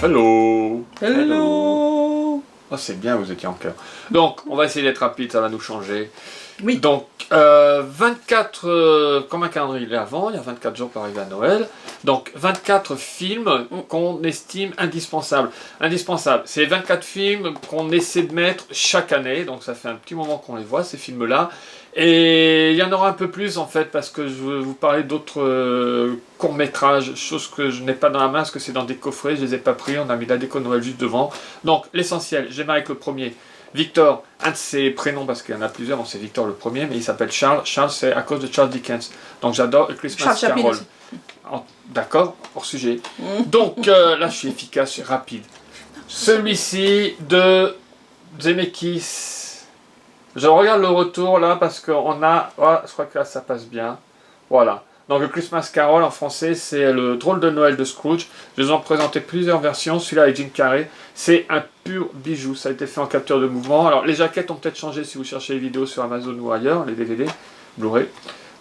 Hello. Hello. Oh, c'est bien, vous étiez en cœur. Donc, on va essayer d'être rapide, ça va nous changer. Oui. Donc, 24, comme un calendrier avant, il y a 24 jours pour arriver à Noël. Donc, 24 films qu'on estime indispensables. Indispensables, c'est 24 films qu'on essaie de mettre chaque année. Donc, ça fait un petit moment qu'on les voit, ces films-là. Et il y en aura un peu plus, en fait, parce que je veux vous parler d'autres courts-métrages, choses que je n'ai pas dans la main, parce que c'est dans des coffrets, je les ai pas pris, on a mis la déco de Noël juste devant. Donc, l'essentiel, je démarre avec le premier. Victor, un de ses prénoms, parce qu'il y en a plusieurs, on sait Victor le premier, mais il s'appelle Charles. Charles, c'est à cause de Charles Dickens. Donc j'adore Christmas Carol. D'accord, hors sujet. Donc là, je suis efficace, je suis rapide. Celui-ci de Zemeckis. Je regarde le retour là, parce qu'on a... Oh, je crois que là, ça passe bien. Voilà. Donc le Christmas Carol en français, c'est le drôle de Noël de Scrooge. Je vous en présenté plusieurs versions. Celui-là avec Jim Carrey, c'est un pur bijou. Ça a été fait en capture de mouvement. Alors les jaquettes ont peut-être changé si vous cherchez les vidéos sur Amazon ou ailleurs, les DVD, Blu-ray.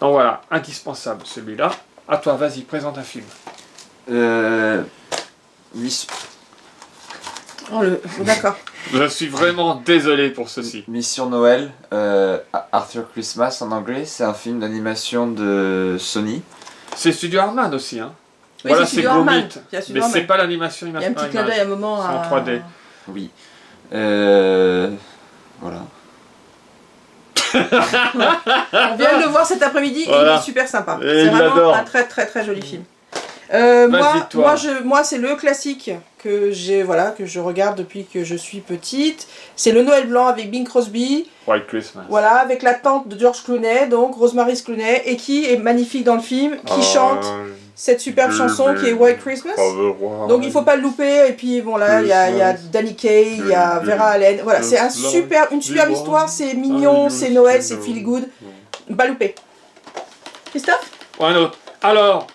Donc voilà, indispensable celui-là. À toi, vas-y, présente un film. D'accord. Je suis vraiment désolé pour ceci. Mission Noël, Arthur Christmas en anglais, c'est un film d'animation de Sony. C'est Studio Harman aussi, hein. Oui, voilà, c'est c'est Gromit. Mais c'est pas l'animation image. Il y a un petit clin d'œil à un moment. C'est en 3D. Oui. Voilà. On vient de le voir cet après-midi et il est super sympa. Et c'est vraiment un très très très joli film. Moi c'est le classique que je regarde depuis que je suis petite. C'est le Noël blanc avec Bing Crosby. White Christmas. Voilà, avec la tante de George Clooney, donc Rosemary Clooney, et qui est magnifique dans le film, qui chante cette superbe chanson qui est White Christmas. Donc il faut pas le louper. Et puis bon là, il y a Danny Kaye, il y a Vera Allen. Voilà, c'est une superbe histoire, c'est mignon, c'est Noël, c'est feel good. Pas louper. Christophe? Alors.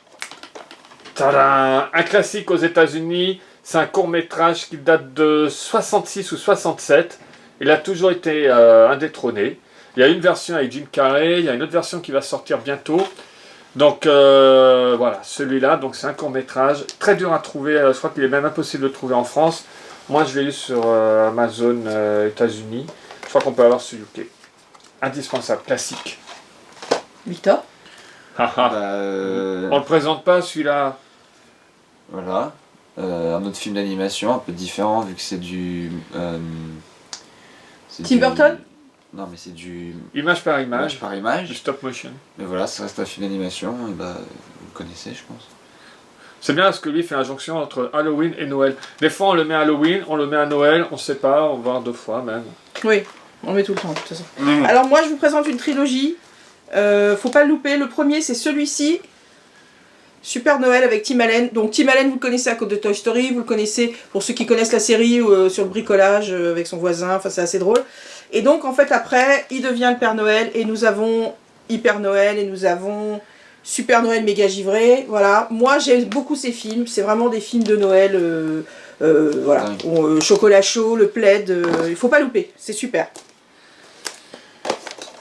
Tadam, un classique aux États-Unis, c'est un court-métrage qui date de 66 ou 67. Il a toujours été indétrôné. Il y a une version avec Jim Carrey, il y a une autre version qui va sortir bientôt. Donc voilà, celui-là, donc c'est un court-métrage très dur à trouver. Je crois qu'il est même impossible de le trouver en France. Moi, je l'ai eu sur Amazon États-Unis. Je crois qu'on peut avoir sur UK. Indispensable, classique. Victor? On le présente pas celui-là. Voilà. Un autre film d'animation un peu différent vu que c'est du... Tim Burton? Non mais c'est du... Image par image. Du stop motion. Mais voilà, ça reste un film d'animation, et vous le connaissez je pense. C'est bien parce que lui fait l'injonction entre Halloween et Noël. Des fois on le met à Halloween, on le met à Noël, on sait pas, on va voir 2 fois même. Oui, on le met tout le temps de toute façon. Alors moi je vous présente une trilogie. Faut pas le louper. Le premier c'est celui-ci. Super Noël avec Tim Allen. Donc Tim Allen vous le connaissez à cause de Toy Story, vous le connaissez pour ceux qui connaissent la série sur le bricolage avec son voisin, enfin c'est assez drôle. Et donc en fait après il devient le Père Noël et nous avons Hyper Noël et nous avons Super Noël méga givré. Voilà, moi j'aime beaucoup ces films, c'est vraiment des films de Noël, voilà, chocolat chaud, le plaid, il faut pas louper, c'est super.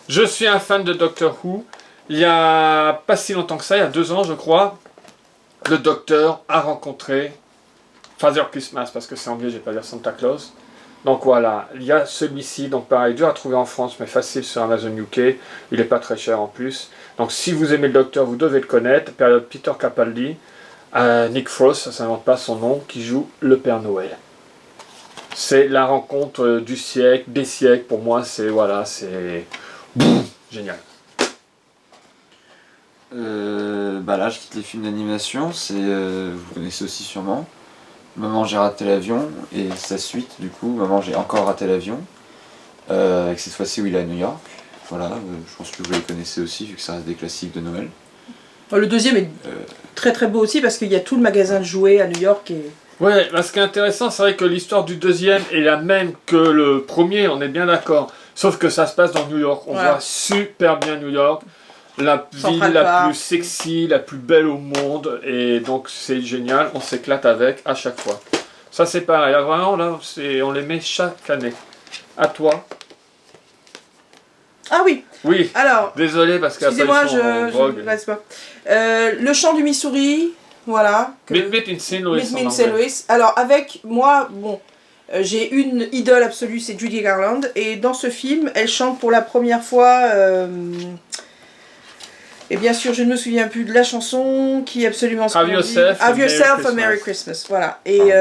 Je suis un fan de Doctor Who. Il y a pas si longtemps que ça, il y a 2 ans je crois, le docteur a rencontré Father Christmas, parce que c'est anglais, je vais pas dire Santa Claus. Donc voilà, il y a celui-ci, donc pareil, dur à trouver en France, mais facile sur Amazon UK. Il est pas très cher en plus. Donc si vous aimez le docteur, vous devez le connaître. Période Peter Capaldi, Nick Frost, ça ne s'invente pas son nom, qui joue le Père Noël. C'est la rencontre du siècle, des siècles, pour moi, c'est voilà, c'est génial. Là je quitte les films d'animation, vous connaissez aussi sûrement Maman j'ai raté l'avion et sa suite du coup Maman j'ai encore raté l'avion, avec cette fois-ci où il est à New York. Voilà, je pense que vous les connaissez aussi vu que ça reste des classiques de Noël. Le deuxième est très très beau aussi parce qu'il y a tout le magasin de jouets à New York et... Ouais, ce qui est intéressant, c'est vrai que l'histoire du deuxième est la même que le premier, on est bien d'accord. Sauf que ça se passe dans New York. On voit super bien New York. La ville la plus sexy, la plus belle au monde. Et donc c'est génial, on s'éclate avec à chaque fois. Ça c'est pareil, vraiment là, on les met chaque année. À toi. Ah oui. Oui. Alors. Désolé parce qu'après excusez-moi, le chant du Missouri. voilà. Meet Me in St. Louis. Meet Me in St. Louis. Alors avec moi, bon, j'ai une idole absolue, c'est Judy Garland, et dans ce film, elle chante pour la première fois... Et bien sûr, je ne me souviens plus de la chanson qui est absolument splendide. Have Yourself a Merry Christmas. Voilà. Et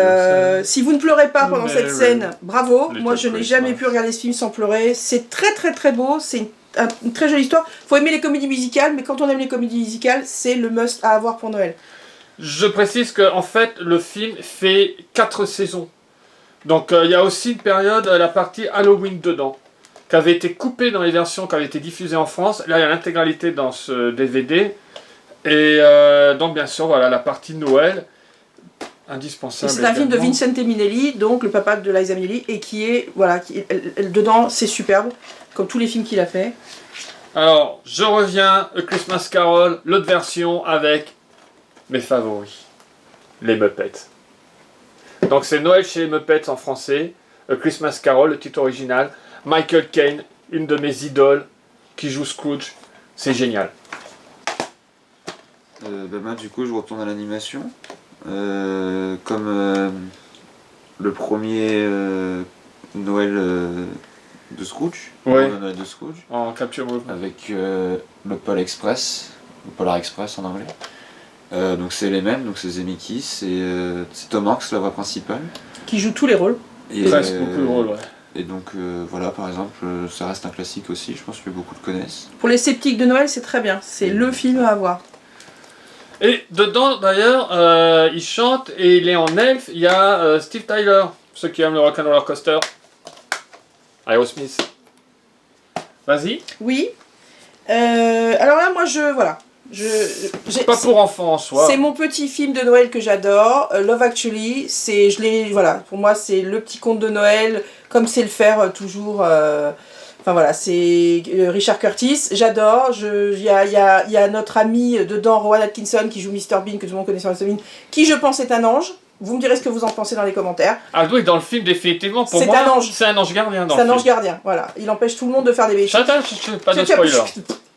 si vous ne pleurez pas pendant cette scène, bravo. Moi, je n'ai jamais pu regarder ce film sans pleurer. C'est très très très beau. C'est une très jolie histoire. Faut aimer les comédies musicales, mais quand on aime les comédies musicales, c'est le must à avoir pour Noël. Je précise que en fait, le film fait 4 saisons. Donc, il y a aussi une période, la partie Halloween dedans, qui avait été coupé dans les versions qui avaient été diffusées en France. Là, il y a l'intégralité dans ce DVD. Et donc, bien sûr, voilà, la partie Noël, indispensable. C'est un film de Vincente Minnelli, donc le papa de Liza Minnelli, et qui est, voilà, dedans, c'est superbe, comme tous les films qu'il a fait. Alors, je reviens, A Christmas Carol, l'autre version avec mes favoris, les Muppets. Donc, c'est Noël chez les Muppets en français, A Christmas Carol, le titre original. Michael Caine, une de mes idoles, qui joue Scrooge. C'est génial. Moi, du coup, je retourne à l'animation. Comme le premier Noël de Scrooge. Ouais. Le Noël de Scrooge. En capture mouvement. Avec le Polar Express, ou Polar Express en anglais. Donc c'est les mêmes, donc c'est Zemeckis, c'est Tom Hanks, la voix principale. Qui joue tous les rôles. Et, presque beaucoup de rôles, ouais. Et donc voilà, par exemple, ça reste un classique aussi, je pense que beaucoup le connaissent. Pour les sceptiques de Noël, c'est très bien. C'est le film à avoir. Et dedans, d'ailleurs, il chante et il est en elfe. Il y a Steve Tyler, ceux qui aiment le Rock'n'Roller Coaster. Aerosmith. Vas-y. Oui. Alors là, moi, voilà. Pas pour enfants en soi. C'est mon petit film de Noël que j'adore. Love Actually, voilà, pour moi c'est le petit conte de Noël, comme c'est le faire toujours. Enfin voilà, c'est Richard Curtis, j'adore. Il y a notre ami dedans, Rowan Atkinson, qui joue Mr Bean, que tout le monde connaît sur Mr Bean, qui je pense est un ange. Vous me direz ce que vous en pensez dans les commentaires. Ah oui, dans le film, définitivement, pour moi, c'est un ange gardien. C'est un ange gardien, voilà. Il empêche tout le monde de faire des bêtises. Pas de spoiler.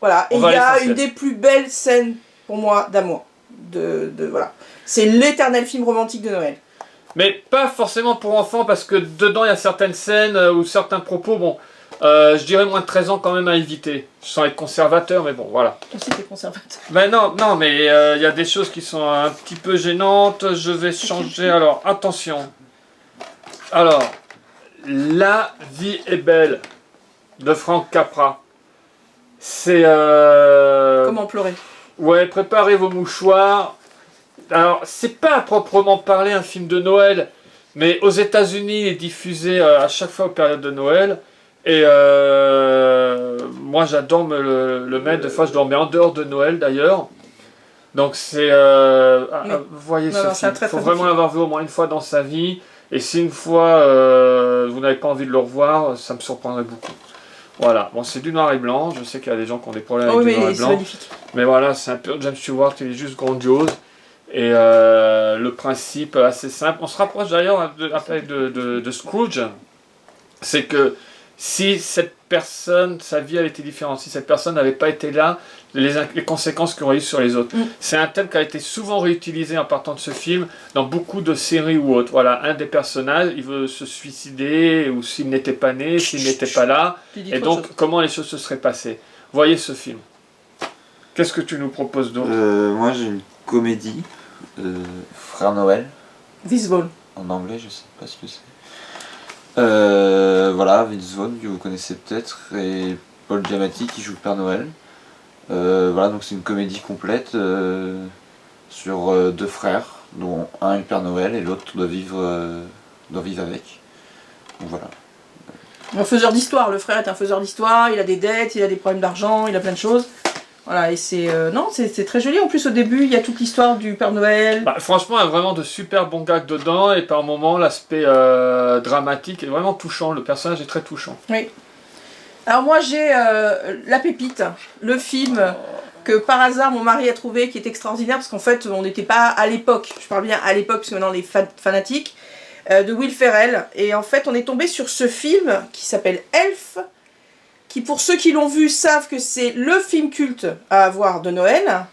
Voilà, et il y a une des plus belles scènes, pour moi, d'amour. Voilà. C'est l'éternel film romantique de Noël. Mais pas forcément pour enfants, parce que dedans, il y a certaines scènes ou certains propos, bon, je dirais moins de 13 ans quand même à éviter. Sans être conservateur, mais bon, voilà. Toi aussi, t'es conservateur. Ben non, mais il y a des choses qui sont un petit peu gênantes. Je vais changer, alors, attention. Alors, La vie est belle, de Frank Capra. C'est... Comment pleurer? Ouais, préparez vos mouchoirs. Alors, c'est pas à proprement parler un film de Noël, mais aux États-Unis, il est diffusé à chaque fois aux périodes de Noël. Et moi, j'adore me le mettre. Des fois, je dormais en dehors de Noël d'ailleurs. Donc, c'est... vous voyez ce film. Il faut vraiment l'avoir vu au moins une fois dans sa vie. Et si une fois, vous n'avez pas envie de le revoir, ça me surprendrait beaucoup. Voilà, bon, c'est du noir et blanc. Je sais qu'il y a des gens qui ont des problèmes avec du noir et blanc. Magnifique. Mais voilà, c'est un peu James Stewart, il est juste grandiose. Et le principe assez simple. On se rapproche d'ailleurs de Scrooge. C'est que si cette personne, sa vie avait été différente, si cette personne n'avait pas été là, les conséquences qu'il aurait eu sur les autres. C'est un thème qui a été souvent réutilisé en partant de ce film dans beaucoup de séries ou autres. Voilà, un des personnages, il veut se suicider, ou s'il n'était pas né, s'il n'était pas là, et donc comment les choses se seraient passées. Voyez ce film. Qu'est-ce que tu nous proposes d'autre? Moi j'ai une comédie, Frère Noël. This Vaughn. En anglais, je sais pas ce que c'est. Voilà, Vince Vaughn, que vous connaissez peut-être, et Paul Giamatti qui joue le Père Noël. Voilà, donc c'est une comédie complète sur deux frères, dont un est le Père Noël et l'autre doit vivre avec. Donc voilà. Un faiseur d'histoire, le frère est un faiseur d'histoire, il a des dettes, il a des problèmes d'argent, il a plein de choses. Voilà, et c'est c'est très joli. En plus, au début, il y a toute l'histoire du Père Noël. Bah, franchement, il y a vraiment de super bons gags dedans, et par moments, l'aspect dramatique est vraiment touchant. Le personnage est très touchant. Oui. Alors moi, j'ai La Pépite, le film que par hasard mon mari a trouvé, qui est extraordinaire, parce qu'en fait, on n'était pas à l'époque, je parle bien à l'époque, parce que maintenant on est fanatiques, de Will Ferrell. Et en fait, on est tombé sur ce film qui s'appelle Elf, qui pour ceux qui l'ont vu savent que c'est le film culte à avoir de Noël.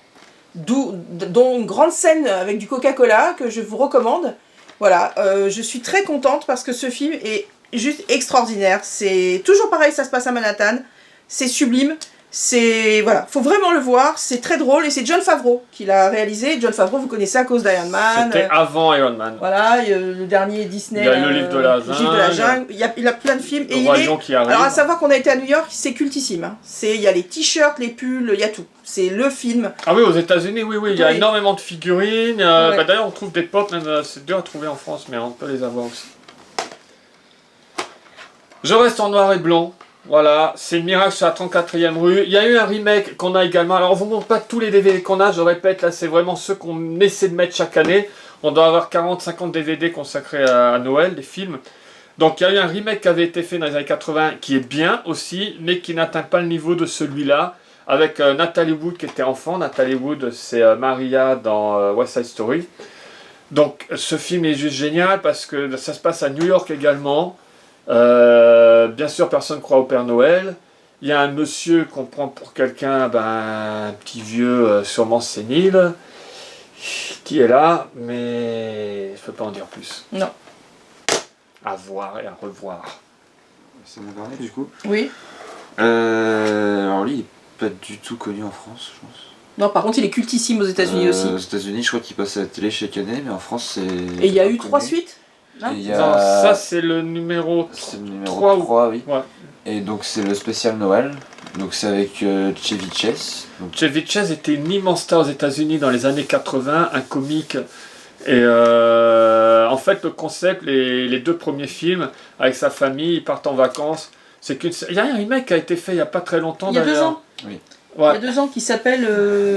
dont une grande scène avec du Coca-Cola que je vous recommande. Voilà, je suis très contente parce que ce film est juste extraordinaire. C'est toujours pareil, ça se passe à Manhattan. C'est sublime. Voilà, faut vraiment le voir. C'est très drôle et c'est Jon Favreau qui l'a réalisé. Jon Favreau, vous connaissez à cause d'Iron Man. C'était avant Iron Man. Voilà, le dernier Disney. Il y a le livre de la jungle. Le livre de la jungle. Il a plein de films. Le Roi Lion qui arrive. Alors à savoir qu'on a été à New York, c'est cultissime. Hein. Il y a les t-shirts, les pulls, il y a tout. C'est le film. Ah oui, aux États-Unis, oui, il y a énormément de figurines. Ouais. Bah, d'ailleurs, on trouve des pop, même c'est dur à trouver en France, mais on peut les avoir aussi. Je reste en noir et blanc. Voilà, c'est Miracle sur la 34e rue. Il y a eu un remake qu'on a également. Alors, on vous montre pas tous les DVD qu'on a, je répète, là, c'est vraiment ceux qu'on essaie de mettre chaque année. On doit avoir 40-50 DVD consacrés à Noël, des films. Donc, il y a eu un remake qui avait été fait dans les années 80, qui est bien aussi, mais qui n'atteint pas le niveau de celui-là, avec Natalie Wood qui était enfant. Natalie Wood, c'est Maria dans West Side Story. Donc, ce film est juste génial parce que ça se passe à New York également. Bien sûr, personne ne croit au Père Noël. Il y a un monsieur qu'on prend pour quelqu'un, un petit vieux sûrement sénile, qui est là, mais je ne peux pas en dire plus. Non. À voir et à revoir. C'est mon dernier du coup. Oui. Alors lui, il n'est pas du tout connu en France, je pense. Non, par contre, il est cultissime aux États-Unis aussi. Aux États-Unis, je crois qu'il passe à la télé chaque année, mais en France, c'est. Et il y a eu pas 3 connu. suites. Et il y a- Non, ça c'est le numéro C'est le numéro 3 3, oui. Ouais. Et donc c'est le spécial Noël. Donc c'est avec Chevy Chase. Donc, Chevy Chase était une immense star aux États-Unis dans les années 80, un comique. Et en fait, le concept, les 2 premiers films, avec sa famille, ils partent en vacances. Il y a un remake qui a été fait il n'y a pas très longtemps. Il y a 2 d'ailleurs. ans. Oui. Il y Ouais. a 2 ans qui s'appelle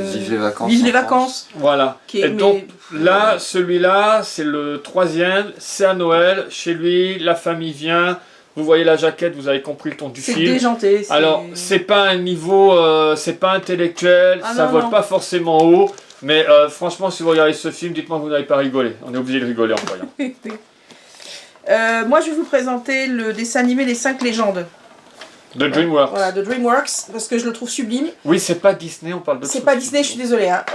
Vive les vacances. Vive en les France. vacances. Voilà. Qui est- Et donc là, celui-là, c'est le 3e, c'est à Noël, chez lui, la famille vient, vous voyez la jaquette, vous avez compris le ton du C'est film. déjanté. Alors, c'est pas un niveau, c'est pas intellectuel, Ah ça non, vole non. pas forcément haut, mais franchement, si vous regardez ce film, dites-moi que vous n'avez pas rigolé. On est obligé de rigoler en voyant. Moi, je vais vous présenter le dessin animé Les 5 légendes. De DreamWorks. Voilà, de DreamWorks, parce que je le trouve sublime. Oui, c'est pas Disney, on parle de C'est pas Disney, je suis désolée. Hein.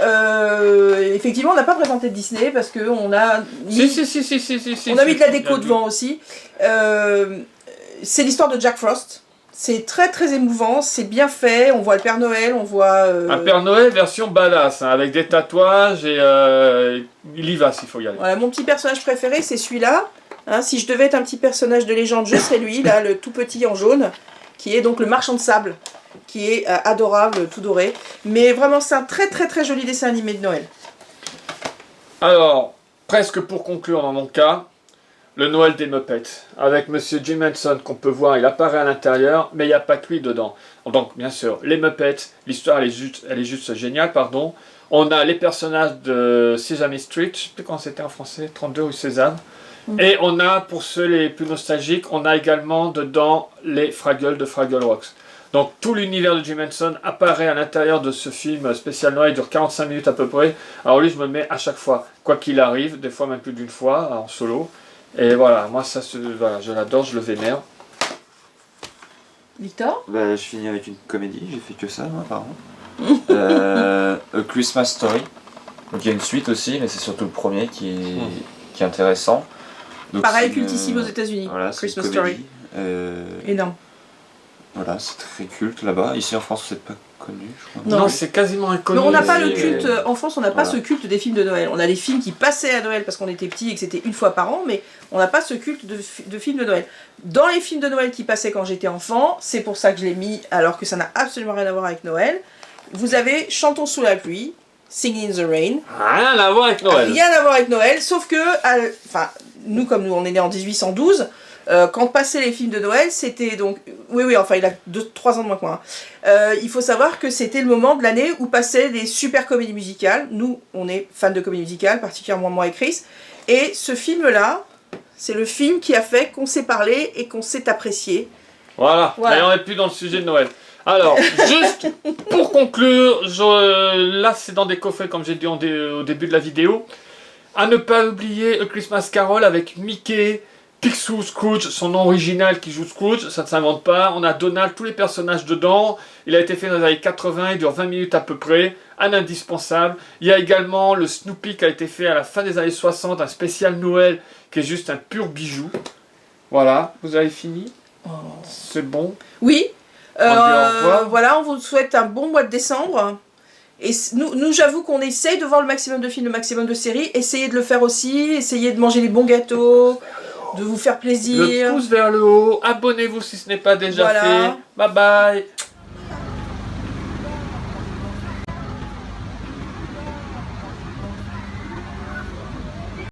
Effectivement, on n'a pas présenté de Disney parce qu'on a mis, Si. on a mis de la si, déco devant aussi. C'est l'histoire de Jack Frost. C'est très très émouvant, c'est bien fait. On voit le Père Noël, on voit. Un Père Noël version badass, hein, avec des tatouages et il y va s'il faut y aller. Voilà, mon petit personnage préféré, c'est celui-là. Hein, si je devais être un petit personnage de légende, je serais lui, là, le tout petit en jaune, qui est donc le marchand de sable, qui est adorable, tout doré. Mais vraiment, c'est un très très très joli dessin animé de Noël. Alors, presque pour conclure dans mon cas, le Noël des Muppets, avec Monsieur Jim Henson qu'on peut voir, il apparaît à l'intérieur, mais il n'y a pas que lui dedans. Donc, bien sûr, les Muppets, l'histoire elle est juste géniale, pardon. On a les personnages de Sesame Street, je ne sais plus comment c'était en français, 32 rue Sésame. Et on a, pour ceux les plus nostalgiques, on a également dedans les Fraggles de Fraggle Rocks. Donc tout l'univers de Jim Henson apparaît à l'intérieur de ce film spécial Noël, il dure 45 minutes à peu près. Alors lui, je me le mets à chaque fois, quoi qu'il arrive, des fois même plus d'une fois, en solo. Et voilà, moi ça, voilà, je l'adore, je le vénère. Victor ? Bah, je finis avec une comédie, j'ai fait que ça, moi, apparemment. A Christmas Story. Donc il y a une suite aussi, mais c'est surtout le premier qui est intéressant. Donc, Pareil, c'est une- cultissime aux États-Unis. Voilà, c'est Christmas une Story. comédie. Énorme. Voilà, c'est très culte là-bas. Ici en France, c'est pas connu, je crois. Non. Non, c'est quasiment inconnu. Mais on n'a pas le mais- culte, en France, on n'a pas Voilà. ce culte des films de Noël. On a les films qui passaient à Noël parce qu'on était petits et que c'était une fois par an, mais on n'a pas ce culte de films de Noël. Dans les films de Noël qui passaient quand j'étais enfant, c'est pour ça que je l'ai mis, alors que ça n'a absolument rien à voir avec Noël, vous avez Chantons sous la pluie, Singing in the Rain. Rien à voir avec Noël. Rien à voir avec Noël, sauf que, nous, comme nous, on est nés en 1812, quand passaient les films de Noël, c'était donc... Oui, enfin, il a 3 ans de moins que moi. Hein. Il faut savoir que c'était le moment de l'année où passaient des super comédies musicales. Nous, on est fans de comédies musicales, particulièrement moi et Chris. Et ce film-là, c'est le film qui a fait qu'on s'est parlé et qu'on s'est apprécié. Voilà, Voilà. et on n'est plus dans le sujet de Noël. Alors, juste pour conclure, là c'est dans des coffrets comme j'ai dit au début de la vidéo. À ne pas oublier A Christmas Carol avec Mickey Picsou Scrooge, son nom original qui joue Scrooge, ça ne s'invente pas. On a Donald, tous les personnages dedans. Il a été fait dans les années 80, il dure 20 minutes à peu près. Un indispensable. Il y a également le Snoopy qui a été fait à la fin des années 60, un spécial Noël qui est juste un pur bijou. Voilà, vous avez fini? C'est bon? Oui. On dit au revoir. Voilà, on vous souhaite un bon mois de décembre. Et nous j'avoue qu'on essaye de voir le maximum de films, le maximum de séries. Essayez de le faire aussi. Essayez de manger les bons gâteaux, de vous faire plaisir. Le pouce vers le haut. Abonnez-vous si ce n'est pas déjà Voilà. fait. Bye bye.